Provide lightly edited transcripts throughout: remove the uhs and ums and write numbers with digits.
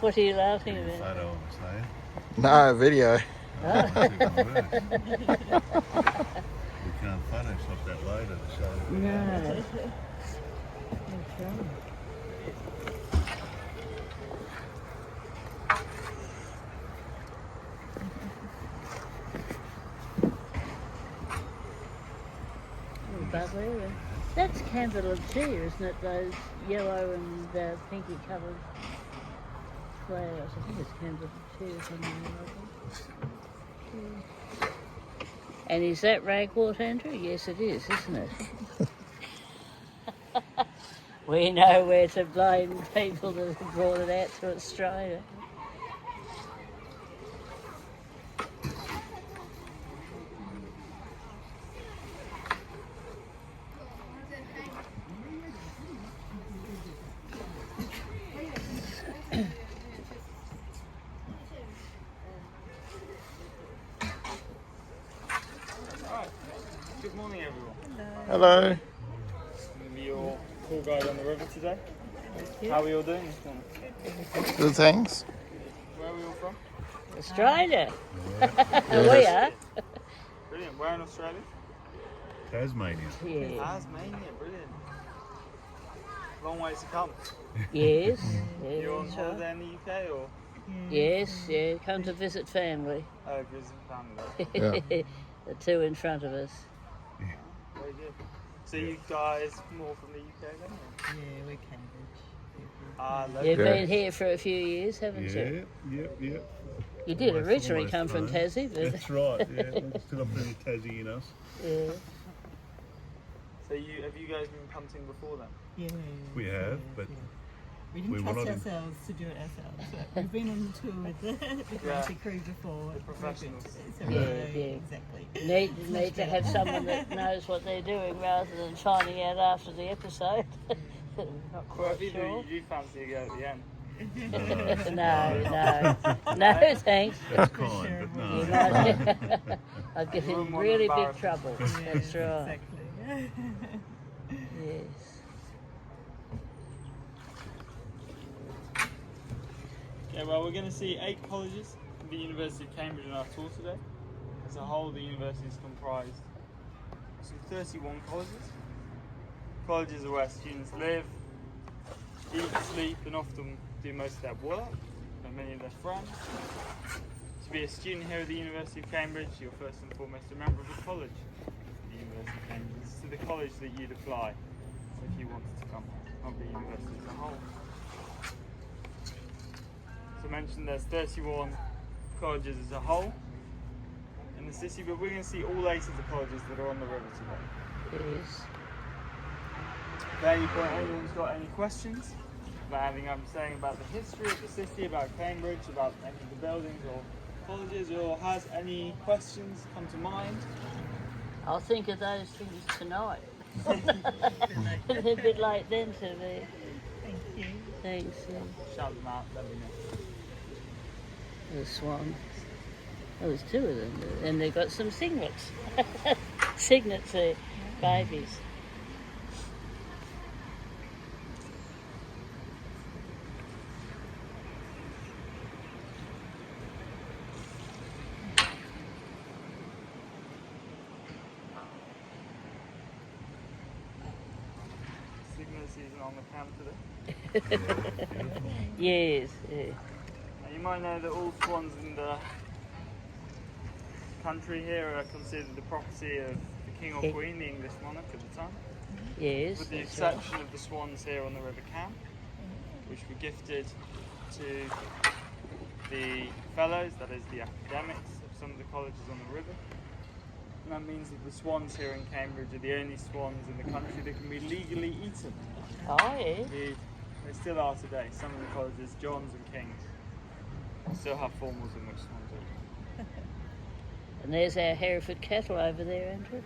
What are you laughing about? Photo on the side. No, video. We can't Photoshop that later to show the video. No. That's right. Bubbly. That's candle tea, isn't it? Those yellow and pinky coloured flowers. I think it's candle tea or something like that. And is that ragwort, Andrew? Yes, it is, isn't it? We know where to blame people that have brought it out to Australia. Good morning, everyone. Hello. I'm going to be your tour guide on the river today. How are we all doing this morning? Good thanks. Where are we all from? Australia. Yeah. We are. Brilliant. Where in Australia? Tasmania. Yeah. Tasmania. Brilliant. Long ways to come. Yes. You on That's right. holiday in the UK or? Yes, yeah. Come to visit family. Oh, visit family. Yeah. The two in front of us. Very good. So you guys more from the UK then? Or? Yeah, we're Cambridge. Lovely. You've Yeah. been here for a few years, haven't you? Yep. You did Almost- originally almost come from home. Tassie, but That's right, yeah. We've still got plenty of Tassie in us. yeah. So have you guys been punting before then? Yeah. We have, but we didn't we were trust not in- ourselves to do it ourselves. But we've been on the tour with the Granty crew before. The professionals. So we Yeah, know yeah. exactly. Need to have someone that knows what they're doing rather than finding out after the episode. Not Well, quite if either sure. you do fancy to go at the end. No, thanks. That's kind, but You no. might, I'd get You in wouldn't want to really big embarrass trouble. That's right. Exactly. Yes. Okay, well, we're going to see 8 colleges at the University of Cambridge on our tour today. As a whole, the university is comprised of some 31 colleges. Colleges are where students live, eat, sleep, and often do most of their work, and many of their friends. To be a student here at the University of Cambridge, you're first and foremost a member of the college at the University of Cambridge. It's to the college that you'd apply if you wanted to come here, not the university as a whole. As I mentioned, there's 31 colleges as a whole in the city, but we're going to see all 8 of the colleges that are on the river today. Yes. If at any point anyone's got any questions about anything I'm saying about the history of the city, about Cambridge, about any of the buildings or colleges, or has any questions come to mind, I'll think of those things tonight. It's a bit late then to be. Thank you. Thanks. Yeah. shout them out, let me know. The swan. Oh, there's 2 of them, and they've got some signets. Signets there, babies. Signal season on the camp today. Yes. Yeah. Now, you might know that all swans in the country here are considered the property of the king or queen, the English monarch at the time. Yes. With the that's right. exception of the swans here on the River Cam, which were gifted to the fellows, that is the academics of some of the colleges on the river. And that means that the swans here in Cambridge are the only swans in the country that can be legally eaten. Oh, yeah. Indeed, they still are today. Some of the colleges, Johns and Kings, still have formals in which swans are eaten. And there's our Hereford cattle over there, Andrew.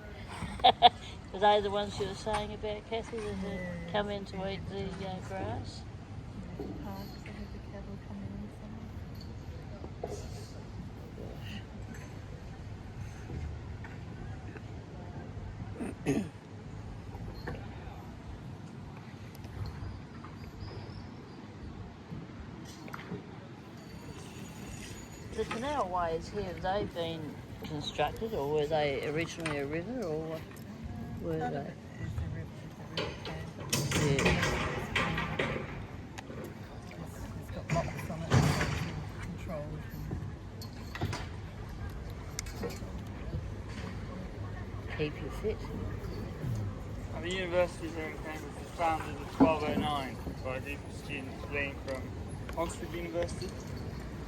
Are they the ones you were saying about, Kathy, that have come in to eat the grass? Park, they have the cattle coming in summer. the canalways here, have they been constructed, or were they originally a river, or what were they? Yeah. It's got locks on it, controls. Keep you fit. And the university here in Cambridge was founded in 1209 by a group of students fleeing from Oxford University.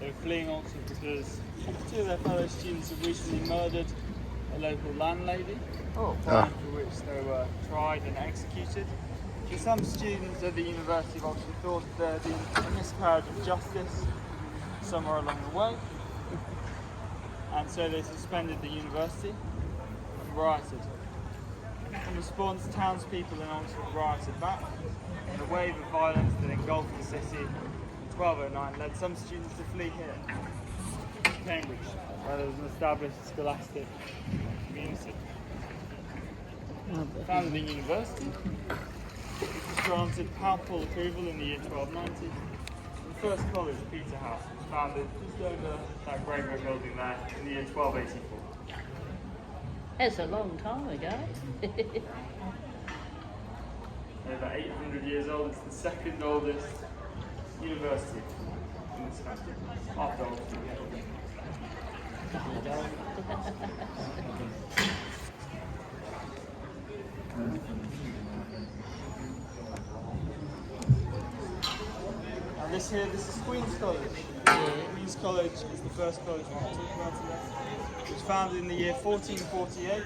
They were fleeing Oxford because two of their fellow students had recently murdered a local landlady, Oh, for which they were tried and executed. And some students at the University of Oxford thought there had been a miscarriage of justice somewhere along the way, and so they suspended the university and rioted. In response, townspeople in Oxford rioted back, and a wave of violence that engulfed the city in 1209 led some students to flee here, to Cambridge, where there was an established scholastic community. Founded the university, which was granted papal approval in the year 1290. The first college, Peterhouse, was founded just over that grey brick building there in the year 1284. that's a long time ago. Over 800 years old, it's the second oldest university in this country, after Oxford. And this is Queen's College. Queen's College is the first college we're going to talk about today. It was founded in the year 1448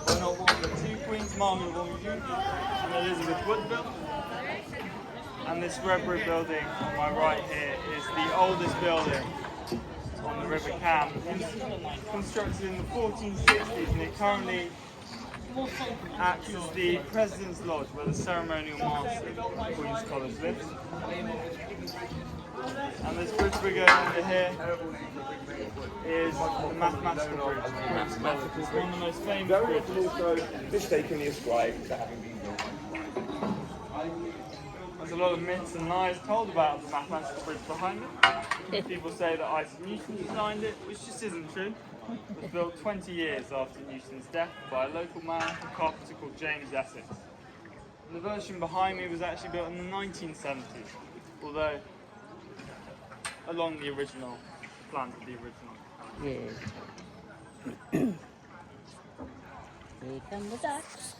by not one but two queens, Margaret Woodville and Elizabeth Woodville. And this red brick building on my right here is the oldest building on the River Cam. It was constructed in the 1460s and it currently acts as the President's Lodge, where the ceremonial master of Queen's College lives. And this bridge we're going under here is the mathematical bridge. It's one of the most famous bridges. Also mistakenly ascribed to having been built. There's a lot of myths and lies told about the mathematical bridge behind it. People say that Isaac Newton designed it, which just isn't true. It was built 20 years after Newton's death by a local man, a carpenter called James Essex. And the version behind me was actually built in the 1970s, although along the original plans of the original. Yeah. Here come the ducks.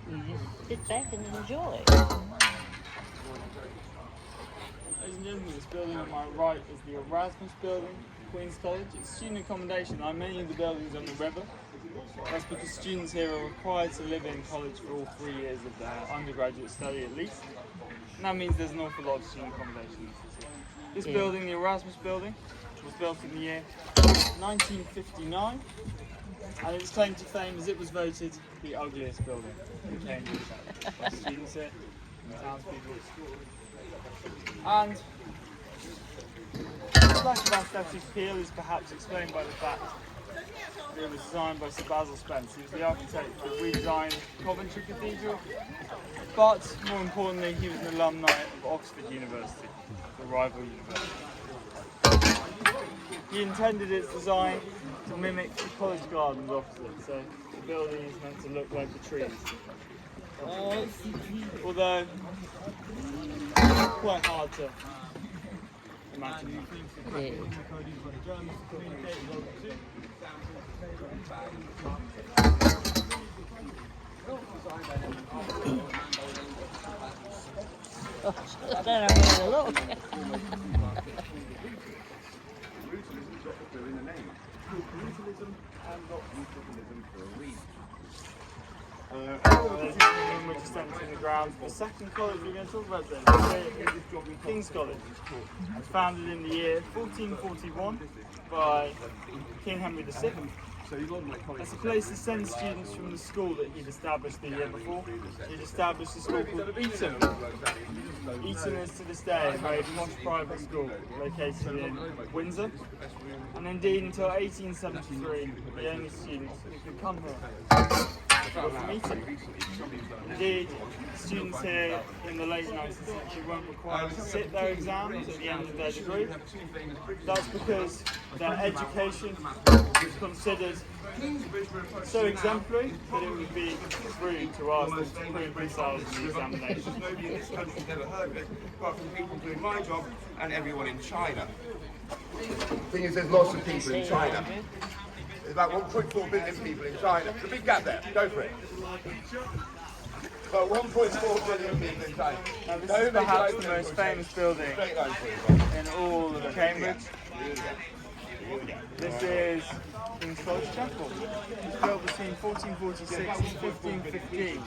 You just sit back and enjoy. Ladies and gentlemen, this building on my right is the Erasmus building, Queen's College. It's student accommodation, like many of the buildings on the river. That's because students here are required to live in college for all 3 years of their undergraduate study at least. And that means there's an awful lot of student accommodation. This building, the Erasmus building, was built in the year 1959. And its claim to fame is it was voted the ugliest building in Cambridge by students here and townspeople. And the lack of aesthetic appeal is perhaps explained by the fact that it was designed by Sir Basil Spence. He was the architect that redesigned Coventry Cathedral, but more importantly, he was an alumni of Oxford University, the rival university. He intended its design to mimic the college gardens opposite, so the building is meant to look like the trees. Although, quite hard to imagine. Yeah. Oh, I don't know where to look. Which is centering the grounds. The second college we're going to talk about then is King's College. It was founded in the year 1441 by King Henry VI. That's a place to send students from the school that he'd established the year before. He'd established a school called Eton. Eton is to this day a very posh private school located in Windsor. And indeed until 1873, the only students who could come here were from Eton. Indeed, students here in the late 19th century weren't required to sit their exams at the end of their degree. That's because their education was considered so exemplary that it would be rude to ask them to prove themselves in the examination. Nobody in this country's never heard of it, apart from people doing my job and everyone in China. The thing is, there's lots of people in China. There's about 1.4 billion people in China. There's a big gap there. Go for it. About 1.4 billion people in China. Now this is perhaps the most famous building in all of Cambridge. This is King's College Chapel. It was built between 1446 and 1515.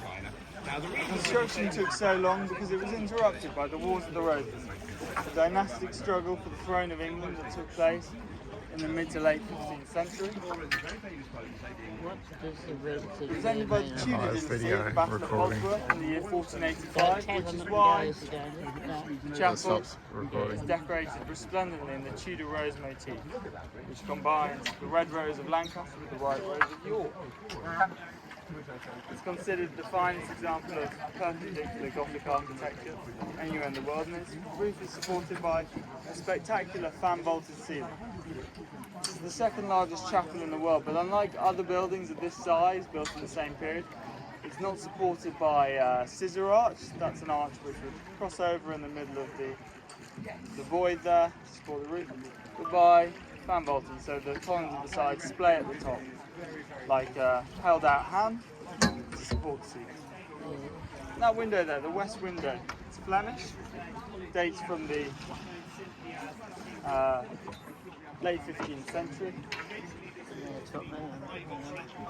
Construction took so long because it was interrupted by the Wars of the Roses, a dynastic struggle for the throne of England that took place in the mid to late 15th century. What does the red It thing was ended by the Tudor dynasty video at the Battle of recording. Bosworth in the year Don't 1485, tell which them is it why goes again. No. the It chapel stops recording. is decorated resplendently in the Tudor rose motif, which combines the red rose of Lancaster with the white rose of York. It's considered the finest example of perpendicular Gothic architecture anywhere in the world, and its roof is supported by a spectacular fan-vaulted ceiling. This is the second largest chapel in the world, but unlike other buildings of this size built in the same period, it's not supported by a scissor arch. That's an arch which would cross over in the middle of the void there to support the roof, but by fan vaulting, so the columns at the sides splay at the top, like a held out hand to support the ceiling. And that window there, the west window, it's Flemish, dates from the late 15th century.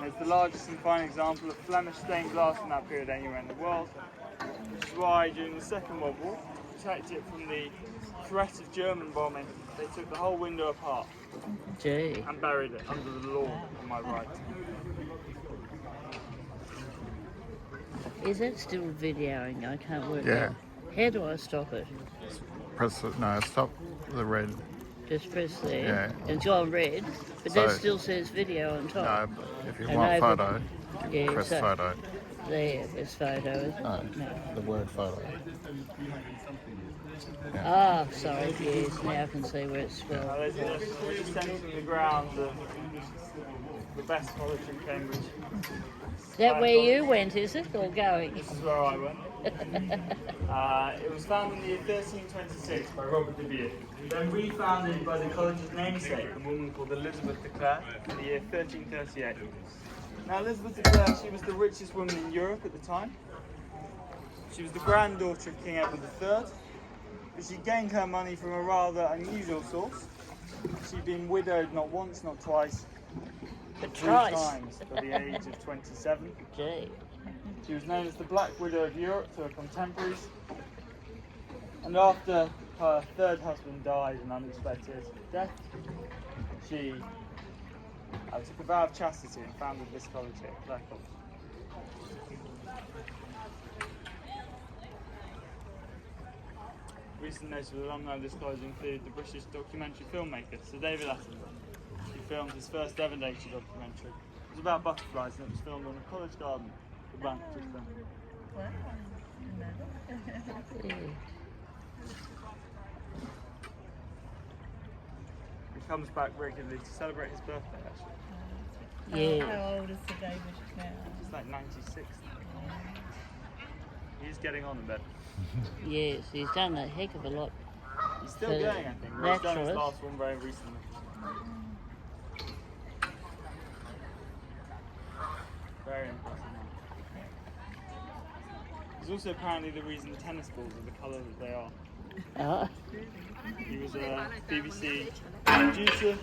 It's the largest and fine example of Flemish stained glass from that period anywhere in the world, which is why during the Second World War, to protect it from the threat of German bombing, they took the whole window apart Gee. and buried it under the lawn on my right. Is that still videoing? I can't work Yeah. out. How do I stop it? Press it. No, stop the red. Just press there. Yeah. And it's on red, but So- that still says video on top. No, but if you And want over- photo, you Yeah, press so- photo. There, it's photo. Isn't it? No, No. the word photo. Ah, sorry. Yes, now I can see where it's Now, scrolled. there's just entering the grounds of the best college in Cambridge. Is that where you went, is it, or going? This is where I went. It was founded in the year 1326 by Robert de Vere, then refounded by the college's namesake, a woman called Elizabeth de Clare, in the year 1338. Now, Elizabeth de Clare, she was the richest woman in Europe at the time. She was the granddaughter of King Edward III, but she gained her money from a rather unusual source. She'd been widowed not once, not twice, But three twice. times by the age of 27. Gee. She was known as the Black Widow of Europe to her contemporaries. And after her third husband died an unexpected death, she took a vow of chastity and founded this college here, Clare College. Recent notable alumni of this college include the British documentary filmmaker Sir David Attenborough. He filmed his first ever nature documentary. It was about butterflies and it was filmed on a college garden, the bank just then. Wow. Yeah. He comes back regularly to celebrate his birthday actually. Yeah. How old is Sir David now? He's like 96 now. He's getting on a bit. Yes, he's done a heck of a lot. He's still So, going, I think. He's done his naturalist. last one very recently. Very impressive. He's also apparently the reason tennis balls are the colour that they are. Ah, He was a BBC producer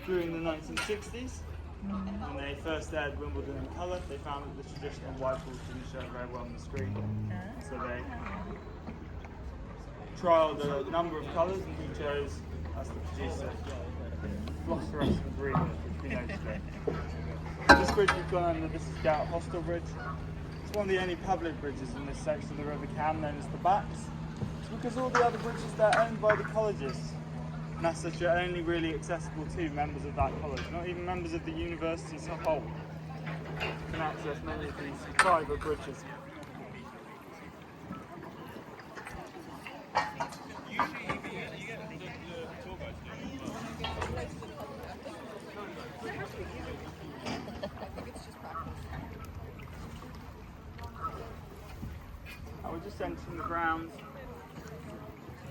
during the 1960s. When they first aired Wimbledon in colour, they found that the traditional white balls didn't show very well on the screen. So they trialled a number of colours and he chose, as the producer, phosphorescent green. be noted there. This bridge we've gone under, this is Gout Hostel Bridge. It's one of the only public bridges in this section of the River Cam, known as the Backs. It's because all the other bridges they're owned by the colleges, and as such are only really accessible to members of that college, not even members of the university as a whole can access many of these private bridges. We're just entering the grounds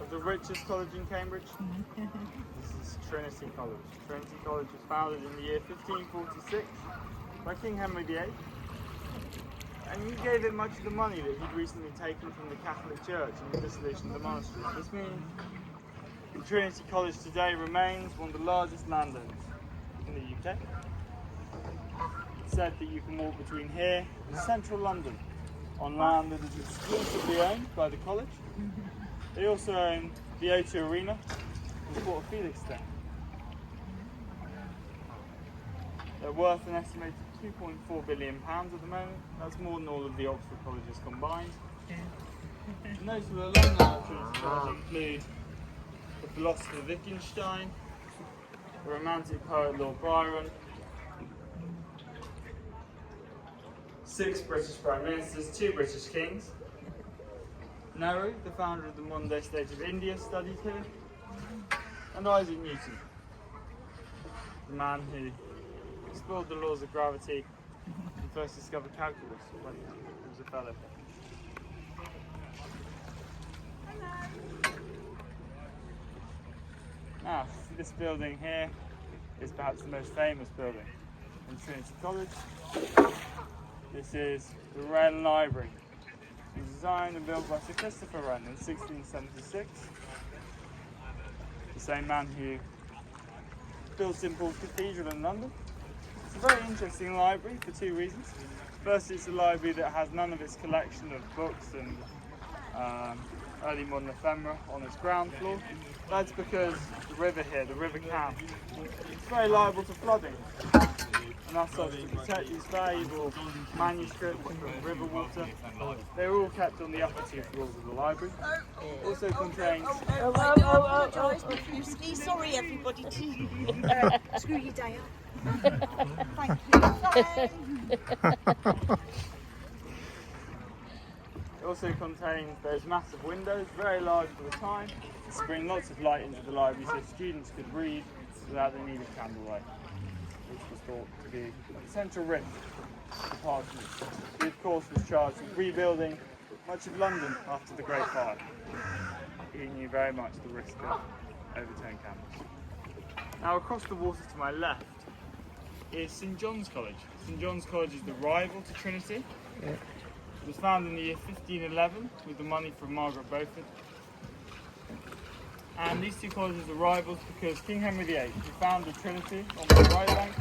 of the richest college in Cambridge. This is Trinity College. Trinity College was founded in the year 1546 by King Henry VIII, and he gave it much of the money that he'd recently taken from the Catholic Church in the dissolution of the monasteries. This means Trinity College today remains one of the largest landowners in the UK. It's said that you can walk between here and central London on land that is exclusively owned by the college. They also own the O2 Arena and Port of Felixstowe. They're worth an estimated £2.4 billion at the moment. That's more than all of the Oxford colleges combined. Notable alumni of Trinity College include the philosopher Wittgenstein, the romantic poet Lord Byron, 6 British Prime Ministers, 2 British Kings. Nehru, the founder of the modern day state of India, studied here. And Isaac Newton, the man who explored the laws of gravity and first discovered calculus when he was a fellow. Now, this building here is perhaps the most famous building in Trinity College. This is the Wren Library. It was designed and built by Sir Christopher Wren in 1676. The same man who built St Paul's Cathedral in London. It's a very interesting library for 2 reasons. First, it's a library that has none of its collection of books and early modern ephemera on its ground floor. That's because the river here, the River Cam, is very liable to flooding. And as such, to protect these valuable manuscripts from river water, they're all kept on the upper 2 floors of the library. It also contains... I do apologise profusely. Sorry everybody to screw your day up. Thank you. Bye. It also contains those massive windows, very large for the time, to bring lots of light into the library so students could read without the need of candlelight, which was thought to be the central risk to Parliament. He of course was charged with rebuilding much of London after the Great Fire. He knew very much the risk of overturning campus. Now across the water to my left is St John's College. St John's College is the rival to Trinity. It was founded in the year 1511 with the money from Margaret Beaufort. And these 2 colleges are rivals because King Henry VIII, who founded Trinity on the right bank,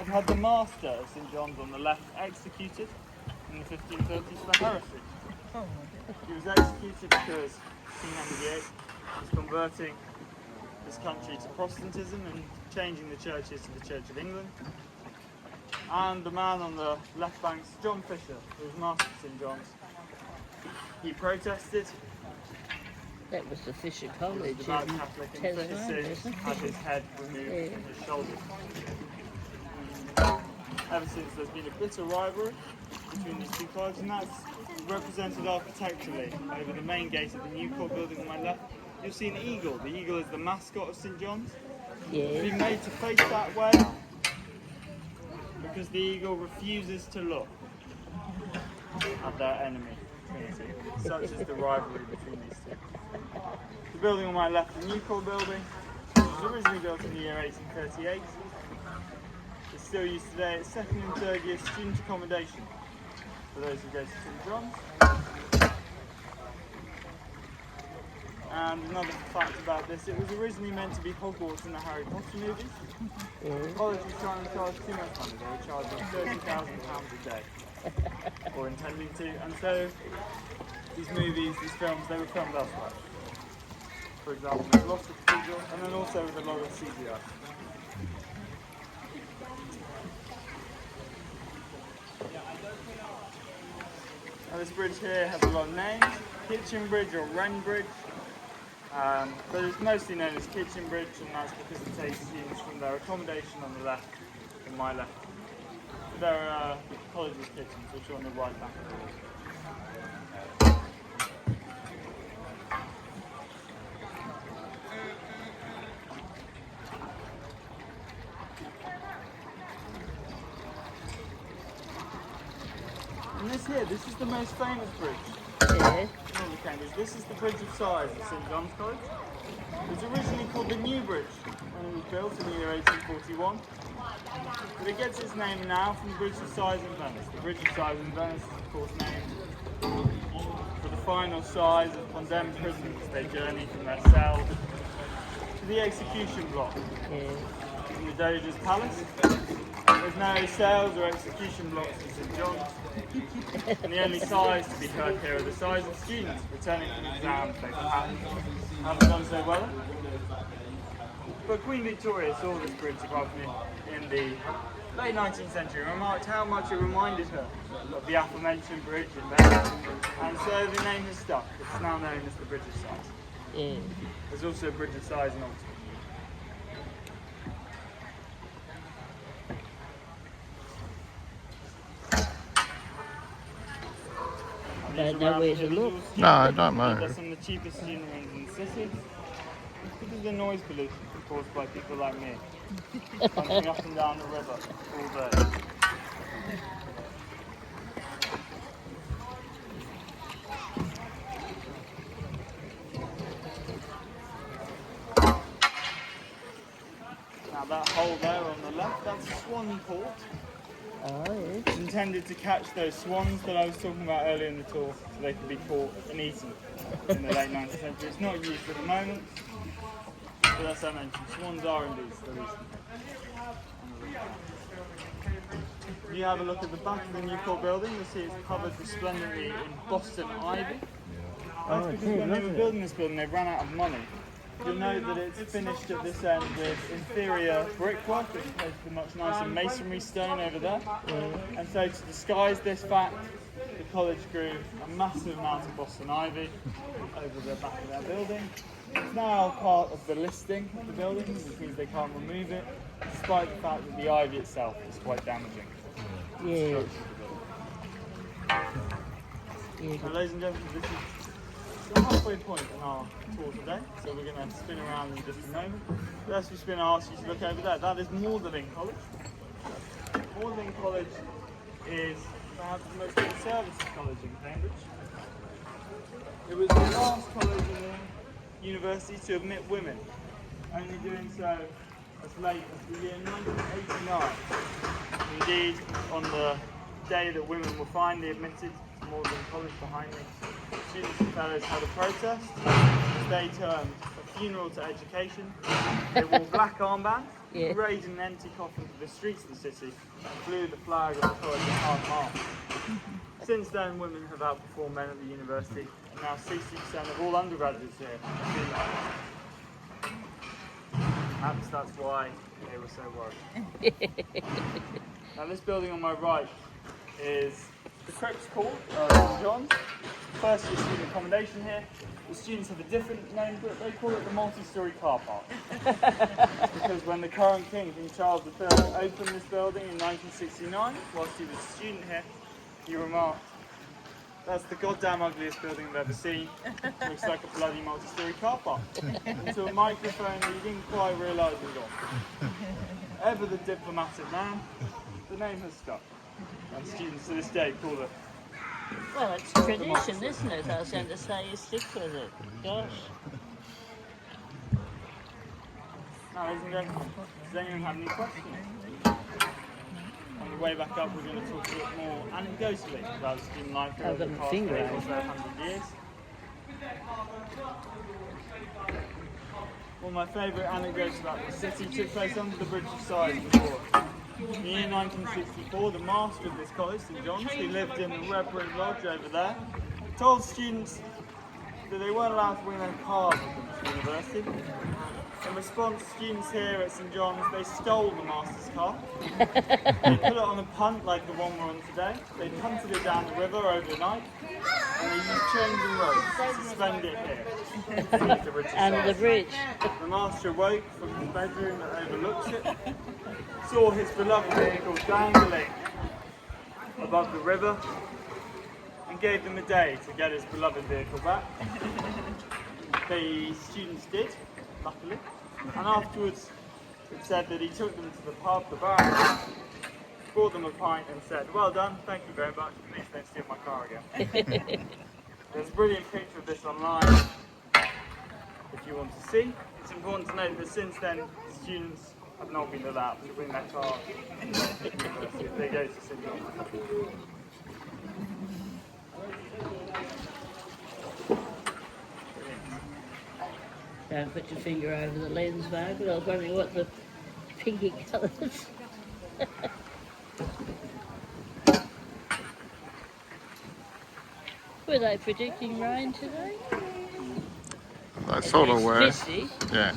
had the master of St John's on the left executed in the 1530s for heresy. He was executed because King Henry VIII was converting this country to Protestantism and changing the churches to the Church of England. And the man on the left bank, John Fisher, who was master of St John's, he protested. That was the Fisher College The bad in Catholic Tasmania, Inquisition isn't had it? his head removed from his shoulders. Ever since, there's been a bitter rivalry between these 2 colleges, and that's represented architecturally over the main gate of the new court building on my left. You'll see an eagle. The eagle is the mascot of St John's. It's been Yeah. made to face that way because the eagle refuses to look at their enemy, Trinity. Such is the rivalry between these 2. The building on my left, the new court building, was originally built in the year 1838. It's still used today. It's 2nd and 3rd year student accommodation for those who go to St John's. And another fact about this, it was originally meant to be Hogwarts in the Harry Potter movies. The college was trying to charge too much money. They were charging £30,000 a day, or intending to, and so these movies, these films, they were filmed elsewhere. For example, there's lots of cathedral, and then also with a lot of CGI. this bridge here has a lot of names. Kitchen Bridge or Wren Bridge. But it's mostly known as Kitchen Bridge, and that's because it takes students from their accommodation on the left and my left. There are college's kitchens, which are on the right back of the wall. And this is the most famous bridge Yeah. in all of Cambridge. This is the Bridge of Sighs at St John's College. It was originally called the New Bridge when it was built in the year 1841. But it gets its name now from the Bridge of Sighs in Venice. The Bridge of Sighs in Venice is of course named for the final sighs of condemned prisoners as they journey from their cell to the execution block Yeah. in the Doge's Palace. There's no cells or execution blocks in St John's, and the only sighs to be heard here are the sighs of students returning from exams they haven't done so well. But Queen Victoria saw this bridge above me in the late 19th century and remarked how much it reminded her of the aforementioned bridge in Venice, and so the name has stuck. It's now known as the Bridge of Sighs. Yeah. There's also a Bridge of Sighs in Oxford. Don't know where to look. No, I don't know. They're some of the cheapest student rooms in the city. It's because of the noise pollution caused by people like me. Punting up and down the river all day. Now that hole there on the left, that's a swan port. Oh, yeah. It's intended to catch those swans that I was talking about earlier in the tour, so they could be caught and eaten in the late 19th century. It's not used at the moment, but as I mentioned, swans are indeed still eaten. If you have a look at the back of the new court building, you'll see it's covered resplendently in Boston ivy. That's because when they were building this building, they ran out of money. You'll note that it's finished at this end with inferior brickwork as opposed to the much nicer masonry stone over there. And so to disguise this fact, the college grew a massive amount of Boston ivy over the back of their building. It's now part of the listing of the building, which means they can't remove it, despite the fact that the ivy itself is quite damaging. Yeah. So ladies and gentlemen, this is the halfway point in our tour today, so we're going to spin around in just a moment. But as we spin, I'll ask you to look over there. That is Magdalen College. Magdalen College is perhaps the most conservative college in Cambridge. It was the last college in the university to admit women, only doing so as late as the year 1989. Indeed, on the day that women were finally admitted to Magdalen College behind me, students and fellows had a protest, as they termed a funeral to education. They wore black armbands, parade an empty coffin to the streets of the city, and flew the flag of the college at half-mast. Since then, women have outperformed men at the university, and now 60% of all undergraduates here are female. Perhaps that's why they were so worried. Now this building on my right is the Cripps Court of St John's. First year student accommodation here. The students have a different name, but they call it the multi-storey car park. Because when the current king, King Charles III, opened this building in 1969, whilst he was a student here, he remarked, "That's the goddamn ugliest building I've ever seen. Looks like a bloody multi-storey car park." Into a microphone that he didn't quite realise was on. Ever the diplomatic man, the name has stuck. And students to this day call it. Well, it's tradition, isn't it? I was going to say you stick with it. Gosh. Now, ladies and gentlemen, does anyone have any questions? On the way back up, we're going to talk a bit more anecdotally about student life here I've over the got my past finger 8 out. or so 100 years. One of my favourite anecdotes about the city took place under the Bridge of Sighs before. In the year 1964, the master of this college, St John's, who lived in the Red Brick Lodge over there, told students that they weren't allowed to bring their cars with them to university. In response, students here at St John's, they stole the master's car. They put it on a punt like the one we're on today. They punted it down the river overnight, and they used chains and ropes to suspend it here beneath the Richard Under the bridge. The master awoke from his bedroom that overlooks it, saw his beloved vehicle dangling above the river, and gave them a day to get his beloved vehicle back. The students did, luckily, and afterwards it said that he took them to the pub, the bar, bought them a pint and said, "Well done, thank you very much, please don't steal my car again." There's a brilliant picture of this online if you want to see. It's important to note that since then, students have not been allowed to bring their cars to university if they go to St John's. Don't put your finger over the lens, Margaret. I was wondering what the pinky colours. Were they predicting rain today? They sort of were. Misty. Yeah.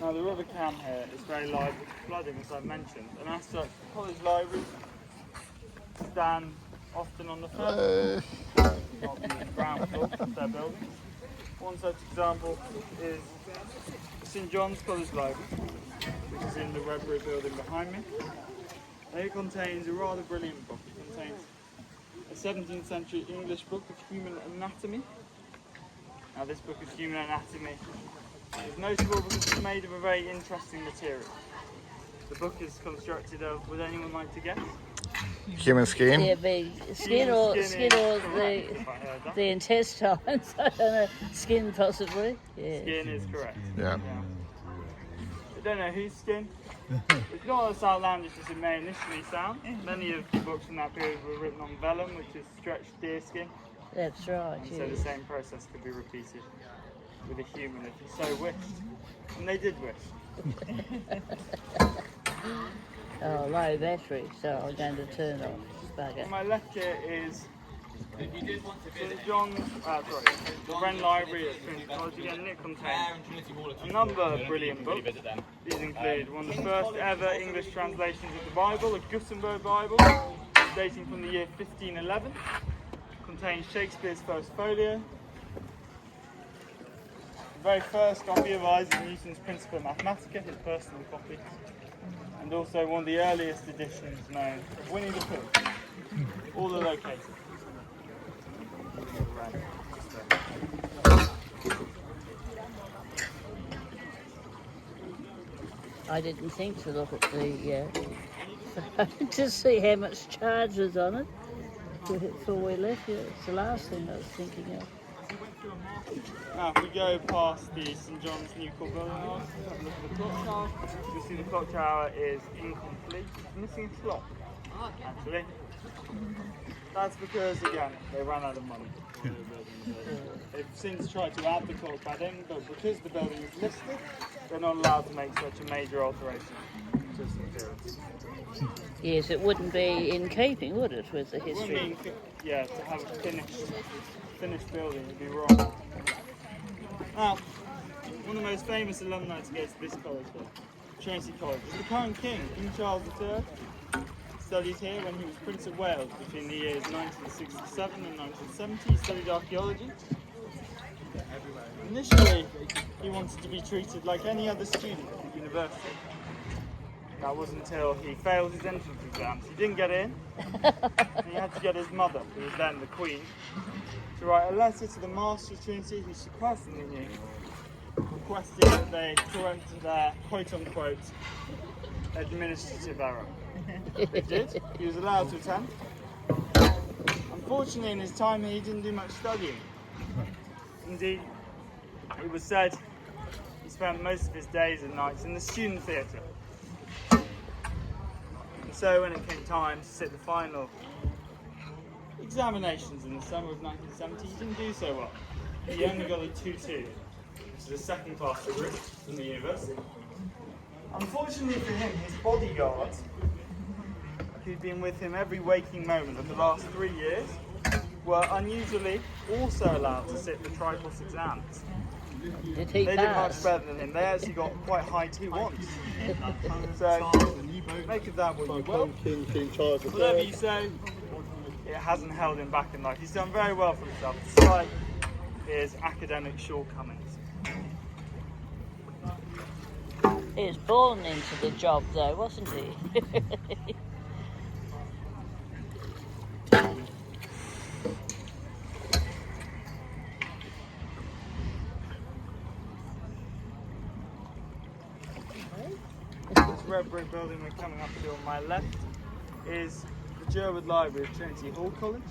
Now the River Cam here is very liable to flooding, as I've mentioned, and as such, college libraries stand often on the first floor, not the ground floor of their buildings. One such example is St John's College Library, which is in the Redbury building behind me. And it contains a rather brilliant book. It contains a 17th century English book of human anatomy. Now this book of human anatomy is notable because it's made of a very interesting material. The book is constructed of, would anyone like to guess? Human skin. Yeah, be skin or Human skin is or correct, if I heard that. the intestines. I don't know. Skin possibly. Yeah. Skin is correct. Yeah. I don't know whose skin. It's not as outlandish as it may initially sound. Many of the books from that period were written on vellum, which is stretched deer skin. That's right. And so the Yeah. same process could be repeated with a human if you so wished. And they did wish. Oh, low battery, so I'm going to turn off. Bugger. My left here is St John's, the Wren Library at Trinity College again, and it contains a number of brilliant books. These include one of the first ever English translations of the Bible, a Gutenberg Bible, dating from the year 1511. Contains Shakespeare's first folio, the very first copy of Isaac Newton's Principia Mathematica, his personal copy, and also one of the earliest editions known of Winnie the Pooh. All are located. I didn't think to look at the to see how much charge was on it before we left. Yeah, it's the last thing I was thinking of. Now, if we go past the St John's New Court building, have a look at the clock tower. You'll see the clock tower is incomplete. It's missing a clock, actually. That's because, again, they ran out of money. They've since tried to add the clock back in, but because the building is listed, they're not allowed to make such a major alteration to its appearance. Yes, it wouldn't be in keeping, would it, with the It wouldn't history? mean, yeah, to have a finished building would be wrong. Now, one of the most famous alumni to go to this college, Trinity College, is the current king, King Charles III. Studied here when he was Prince of Wales between the years 1967 and 1970. He studied archaeology. Initially, he wanted to be treated like any other student at university. That was until he failed his entrance exams. He didn't get in, and he had to get his mother, who was then the Queen, to write a letter to the Master of Trinity, who she personally knew, requesting that they correct their quote-unquote administrative error. He did. He was allowed to attend. Unfortunately, in his time here, he didn't do much studying. Indeed, it was said he spent most of his days and nights in the student theatre. And so when it came time to sit the final examinations in the summer of 1970, he didn't do so well. He only got a 2-2, which is a second-class degree from the university. Unfortunately for him, his bodyguard, who'd been with him every waking moment of the last 3 years, were unusually also allowed to sit the Tripos exams. Did he They did much pass? better than him. They actually got quite high 2-1s. So make of that what you will. Whatever you say, it hasn't held him back in life. He's done very well for himself, despite his academic shortcomings. He was born into the job though, wasn't he? This red brick building we're coming up to on my left is the Jerwood Library of Trinity Hall College.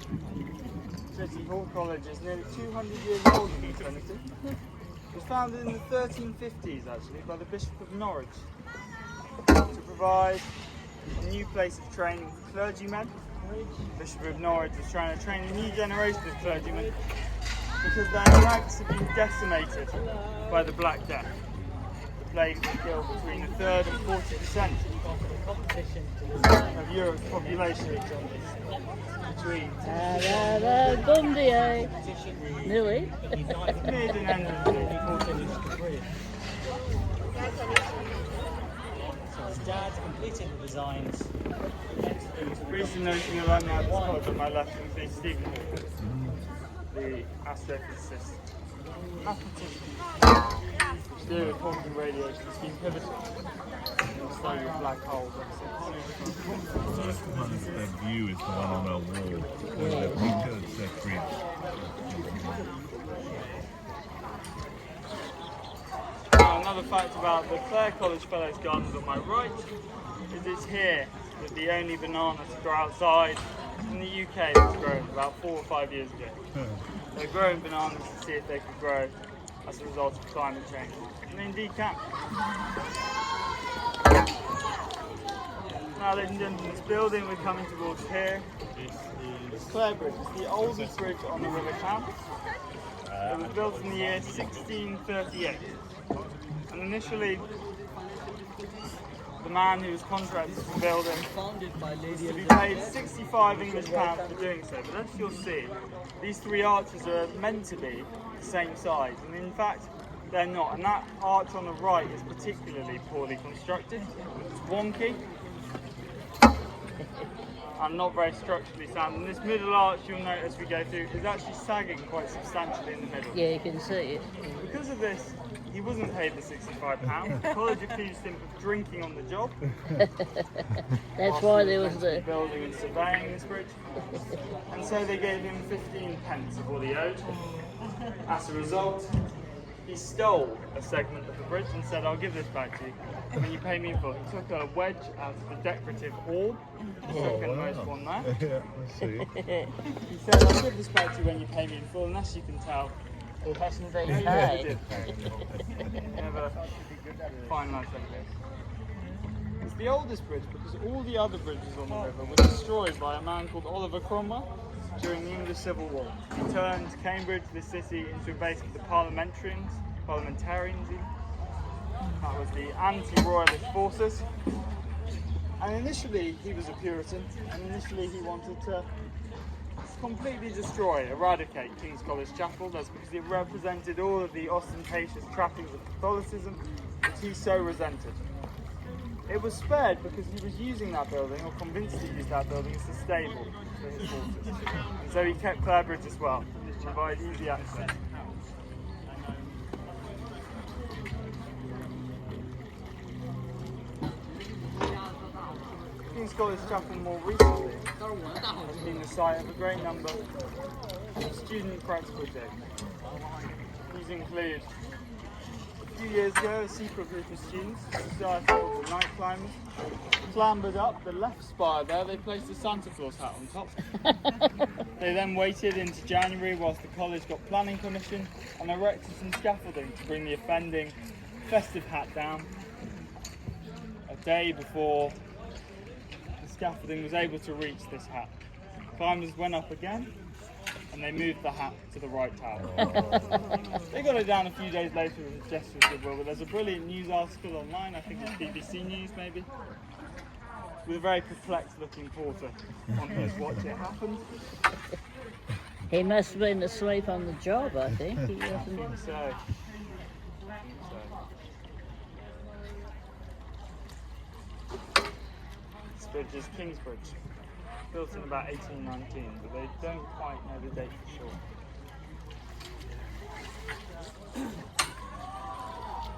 Trinity Hall College is nearly 200 years old in Trinity. It was founded in the 1350s actually by the Bishop of Norwich to provide a new place of training for clergymen. The Bishop of Norwich was trying to train a new generation of clergymen because their ranks have been decimated by the Black Death. The plague will kill between a third and 40% of Europe's population. Between Bundy, eh? Nearly. mid and end of the His dad completed the designs. recent noting alumni at the college on my left includes Stephen Hawking, the astrophysicist. Mathematician. To do with Hawking radiation has been pivotal in the study of black holes ever since. That view is the one on our wall. The picture is that bridge. Now, another fact about the Clare College Fellows Gardens on my right is it's here that the only banana to grow outside in the UK was grown about 4 or 5 years ago. They're growing bananas to see if they could grow as a result of climate change. And they indeed can. Now, ladies and gentlemen, this building we're coming towards here is Clare Bridge. It's the oldest bridge on the River Cam. It was built in the year 1638. And initially, the man who was contracted to build it was to be paid 65 English pounds for doing so. But as you'll see, these 3 arches are meant to be the same size, and in fact, they're not. And that arch on the right is particularly poorly constructed. It's wonky and not very structurally sound. And this middle arch, you'll notice we go through, is actually sagging quite substantially in the middle. Yeah, you can see it. Because of this, he wasn't paid the £65. The college accused him of drinking on the job. That's why there was the the. building and surveying this bridge. And so they gave him 15 pence of all he owed. As a result, he stole a segment of the bridge and said, "I'll give this back to you when you pay me in full." He took a wedge out of the decorative orb, the second-most one there. Yeah, I see. He said, "I'll give this back to you when you pay me in full," and as you can tell, It hasn't been he never paid. did pay. Never finalised that case. It's the oldest bridge because all the other bridges on the river were destroyed by a man called Oliver Cromwell during the English Civil War. He turned Cambridge, the city, into a base for the parliamentarians even. That was the anti-royalist forces. And initially he was a Puritan, and initially he wanted to completely destroy, eradicate King's College Chapel. That's because it represented all of the ostentatious trappings of Catholicism that he so resented. It was spared because he was using that building, or convinced to use that building, as a stable for his forces. And so he kept Clare Bridge as well, to provide easy access. King's College Chapel more recently has been the site of a great number of student practical jokes. These include, a few years ago, a secret group of students, a society called the Night Climbers, clambered up the left spire there. They placed a Santa Claus hat on top. They then waited into January whilst the college got planning permission and erected some scaffolding to bring the offending festive hat down. A day before the scaffolding was able to reach this hat, climbers went up again and they moved the hat to the right tower. They got it down a few days later as a gesture of goodwill, but there's a brilliant news article online, I think it's BBC News maybe, with a very perplexed looking porter on his watch it happened. He must have been asleep on the job, I think. He I wasn't. think so. This bridge is Kingsbridge, built in about 1819, but they don't quite know the date for sure.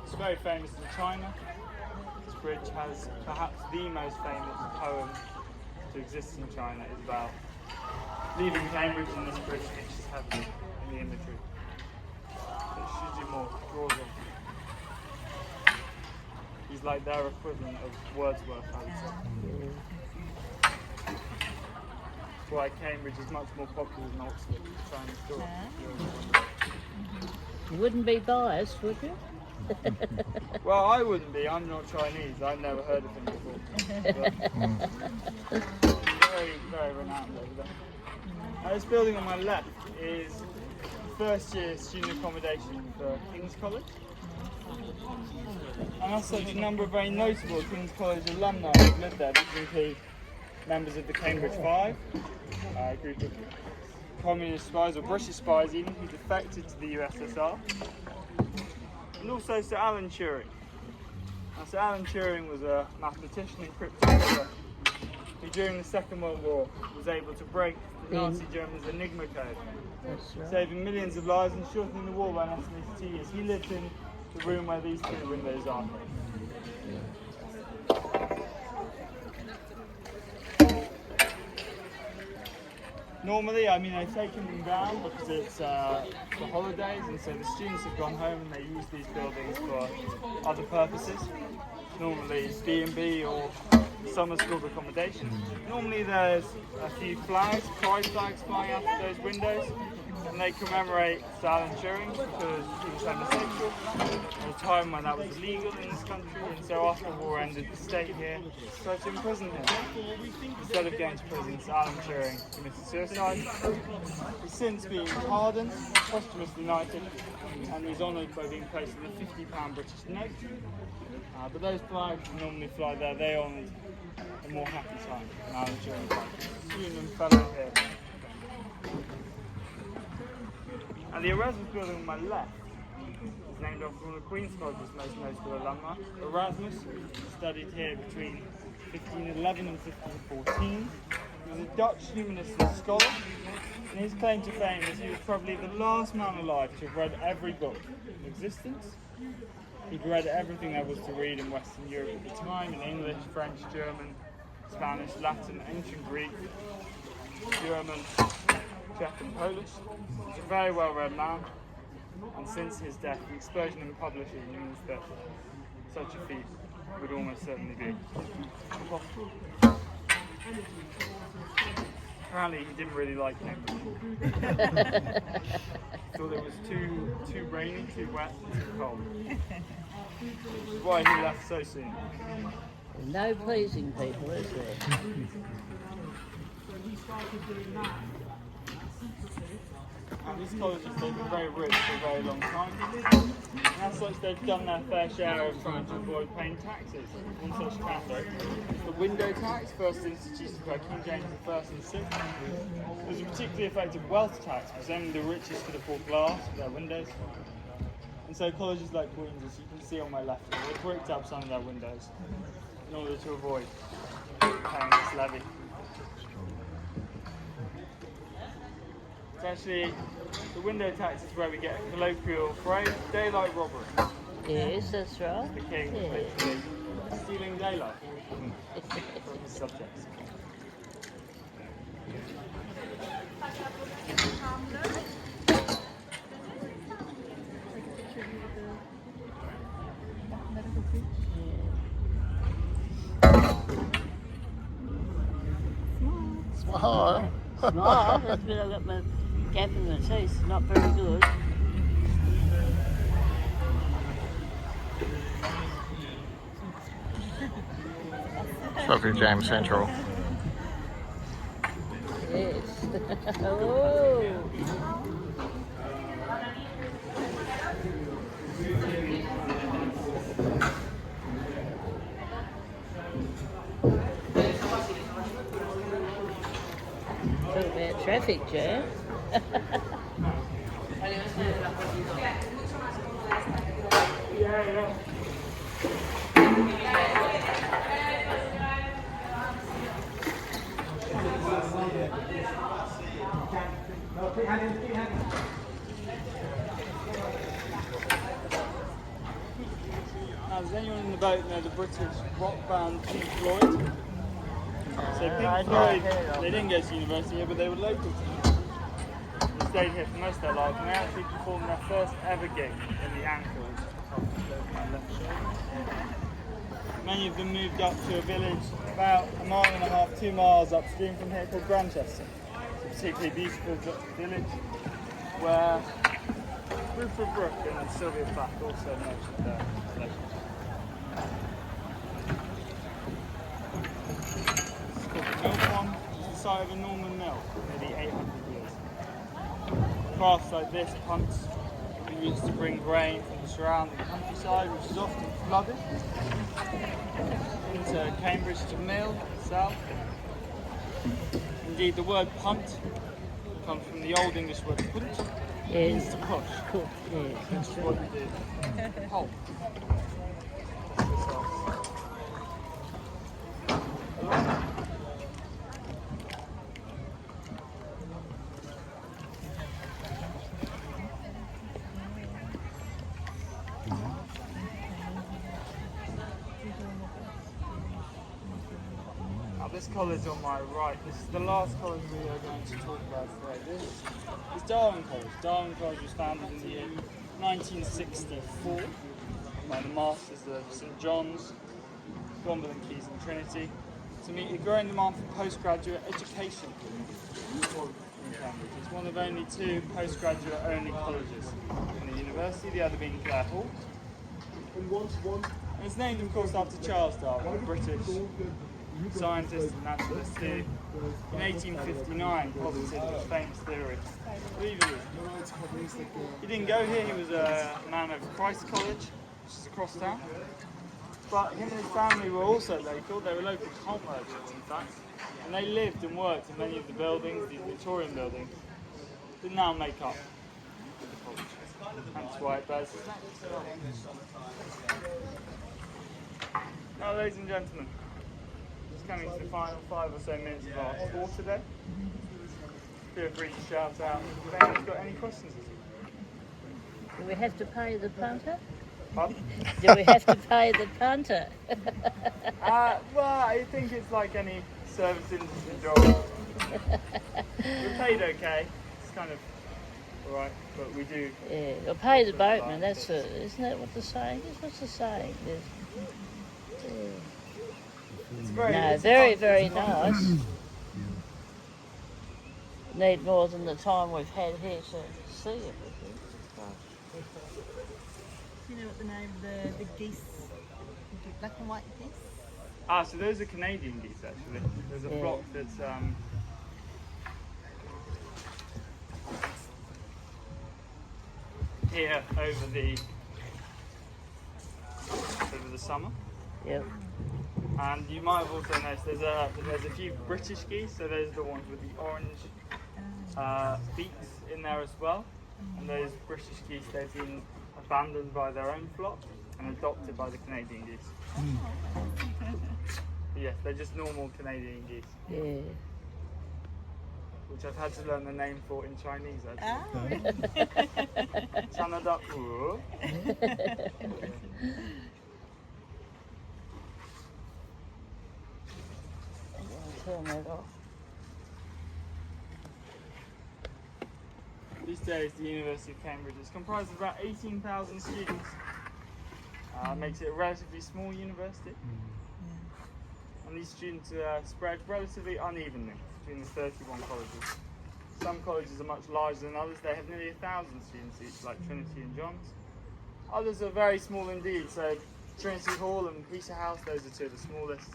It's very famous in China. This bridge has perhaps the most famous poem to exist in China. It's about leaving Cambridge and this bridge reaches heaven in the imagery. So Shujimo draws on. He's like their equivalent of Wordsworth, I would say. That's why Cambridge is much more popular than Oxford, the Chinese story. You wouldn't be biased, would you? Well, I wouldn't be. I'm not Chinese. I've never heard of him before. But very, very renowned over there. This building on my left is first year student accommodation for King's College. And as such, a number of very notable King's College alumni have lived there. These include members of the Cambridge Five, a group of communist spies or British spies even who defected to the USSR. And also Sir Alan Turing. Now, Sir Alan Turing was a mathematician and cryptographer who during the Second World War was able to break the Nazi Germans' Enigma code, saving millions of lives and shortening the war by an estimated 2 years. He lived in the room where these two windows are. Normally, I mean, I've taken them down because it's the holidays, and so the students have gone home and they use these buildings for other purposes. Normally it's B&B or summer school accommodation. Normally there's a few flags, pride flags flying out of those windows, and they commemorate Sir Alan Turing because he was homosexual at a time when that was illegal in this country, and so after the war ended, the state here tried to imprison him. Instead of going to prison, Sir Alan Turing committed suicide. He's since been pardoned, posthumously knighted, and he's honoured by being placed in a £50 British note. But those flags normally fly there, they honoured a more happy time than Alan Turing. Student and fellow here. And the Erasmus building on my left is named after one of Queen's College's most notable alumni. Erasmus studied here between 1511 and 1514. He was a Dutch humanist and scholar, and his claim to fame is he was probably the last man alive to have read every book in existence. He'd read everything there was to read in Western Europe at the time, in English, French, German, Spanish, Latin, ancient Greek, German, Czech and Polish. He's a very well-read man, and since his death, the explosion in publishing means that such a feat would almost certainly be impossible. Apparently he didn't really like Cambridge. Thought it was too rainy, too wet, too cold. Which is why he left so soon. No pleasing people, is there? And these colleges, they've been very rich for a very long time. And as such, they've done their fair share of trying to avoid paying taxes. One such tax, the window tax, first instituted by King James I and VI. It was a particularly effective wealth tax, because only the richest could afford glass for their windows. And so colleges like Queen's, as you can see on my left, they bricked up some of their windows in order to avoid paying this levy. It's actually, the window tax is where we get a colloquial phrase, daylight robbery. Yes, that's right. The king Yeah. literally stealing daylight from his subjects. Smile. Smile, that's been, I've got my gap in my teeth, not very good. Trophy James Central. Yes. Oh. picture. Yeah. Now, does anyone in the boat know the British rock band Pink Floyd? So Pink Floyd, they didn't go to university here, but they were local to me. They stayed here for most of their life, and they actually performed their first ever gig in the Ankles. Many of them moved up to a village about 1.5 2 miles upstream from here called Grantchester. It's a particularly beautiful village where Rupert Brooke and Sylvia Plath also mentioned their legends. It's called the Mill Pond. It's the site of a Norman mill, nearly 800 years. Crafts like this, punts, were used to bring grain from the surrounding countryside, which is often flooded, into Cambridge to mill itself. Indeed, the word punt comes from the Old English word punt, which means to push. Cool. Yeah, Which is what you do. Halt. Now this college on my right, this is the last college we are going to talk about today. This is Darwin College. Darwin College was founded in the year 1964 by the Masters of St John's, Gomberlin Keys and Trinity to meet a growing demand for postgraduate education in Cambridge. It's one of only 2 postgraduate only colleges in the university, the other being Clare Hall. And it's named of course after Charles Darwin, a British scientist and naturalist who in 1859 posited his famous theory. He didn't go here, he was a man of Christ College, which is across town. But him and his family were also local, they were local coal merchants in fact. And they lived and worked in many of the buildings, these Victorian buildings, that now make up the college. That's why it bears his name. Now ladies and gentlemen, just coming to the final 5 or so minutes of our tour today. Feel free to shout out if anyone's got any questions. Do we have to pay the punter? Pardon? Do we have to pay the punter? Well, I think it's like any service industry job. We're paid okay. It's kind of alright, but we do. Yeah, we'll pay the boatman. That's it. Isn't that what the saying is? What's the saying? It's very, No, it's very, fun- very it's fun. nice. Need more than the time we've had here to see everything. Do you know what the name of the geese, the black and white geese? So those are Canadian geese actually. There's a Yeah. flock that's here over the summer. Yep. And you might have also noticed there's a few British geese, so those are the ones with the orange beaks in there as well. And those British geese, they've been abandoned by their own flock and adopted by the Canadian geese. But yes, they're just normal Canadian geese, Yeah. which I've had to learn the name for in Chinese actually. really? Canada. Ooh. Turn that off. These days, the University of Cambridge is comprised of about 18,000 students. Makes it a relatively small university. And these students are spread relatively unevenly between the 31 colleges. Some colleges are much larger than others. They have nearly 1,000 students each, like Trinity and John's. Others are very small indeed, so Trinity Hall and Peterhouse, those are 2 of the smallest.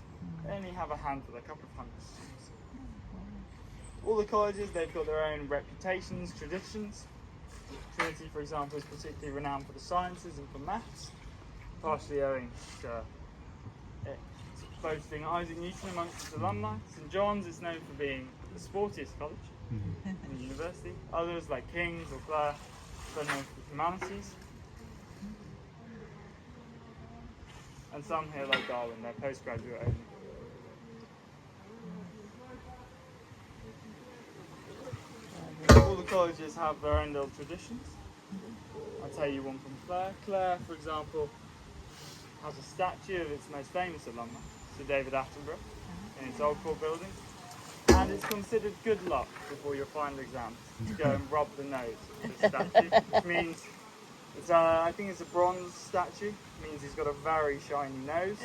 They only have a handful, a couple of hundred students. All the colleges, they've got their own reputations, traditions. Trinity, for example, is particularly renowned for the sciences and for maths, partially owing to it boasting Isaac Newton amongst its alumni. St John's is known for being the sportiest college in the university. Others like King's or Clare, they're known for the humanities. And some here like Darwin, they're postgraduate only. All the colleges have their own little traditions. I'll tell you one from Clare. Clare, for example, has a statue of its most famous alumni, Sir David Attenborough, in its Old Court building. And it's considered good luck before your final exams to go and rub the nose of this statue, which means, it's I think it's a bronze statue, means he's got a very shiny nose.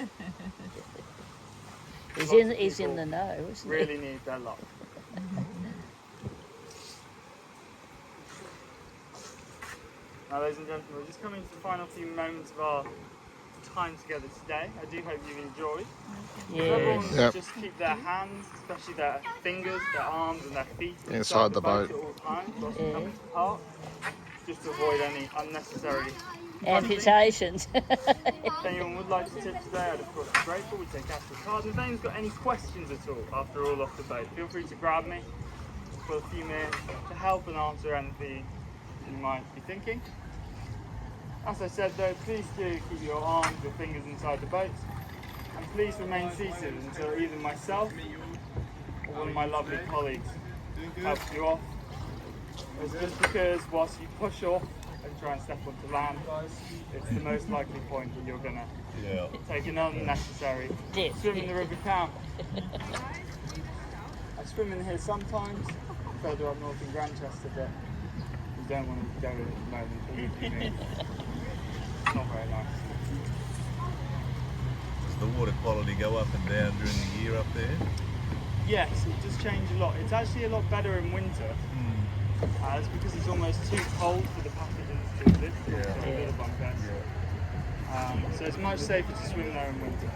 He's in the know, isn't he? Really need their luck. Now, ladies and gentlemen, we're just coming to the final few moments of our time together today. I do hope you've enjoyed. Everyone Yep. just keep their hands, especially their fingers, their arms and their feet Inside the boat. at all times whilst we come into the park, just to avoid any unnecessary Amputations. If anyone would like to tip today, I'd of course be grateful. We take cash or cards. If anyone's got any questions at all after all off the boat, feel free to grab me for a few minutes to help and answer anything you might be thinking. As I said though, please do keep your arms, your fingers inside the boat, and please remain seated until either myself or one of my lovely colleagues helps you off. It's just because whilst you push off and try and step onto land, it's the most likely point that you're going to take an unnecessary swim in the River Cam. I swim in here sometimes, further up north in Grantchester, but we don't want to go in at the moment. Believe me, it's not very nice. Does the water quality go up and down during the year up there? Yes, it does change a lot. It's actually a lot better in winter. It's because it's almost too cold for the pathogens to live. So it's a bit of bunkers. So it's much safer to swim there in winter.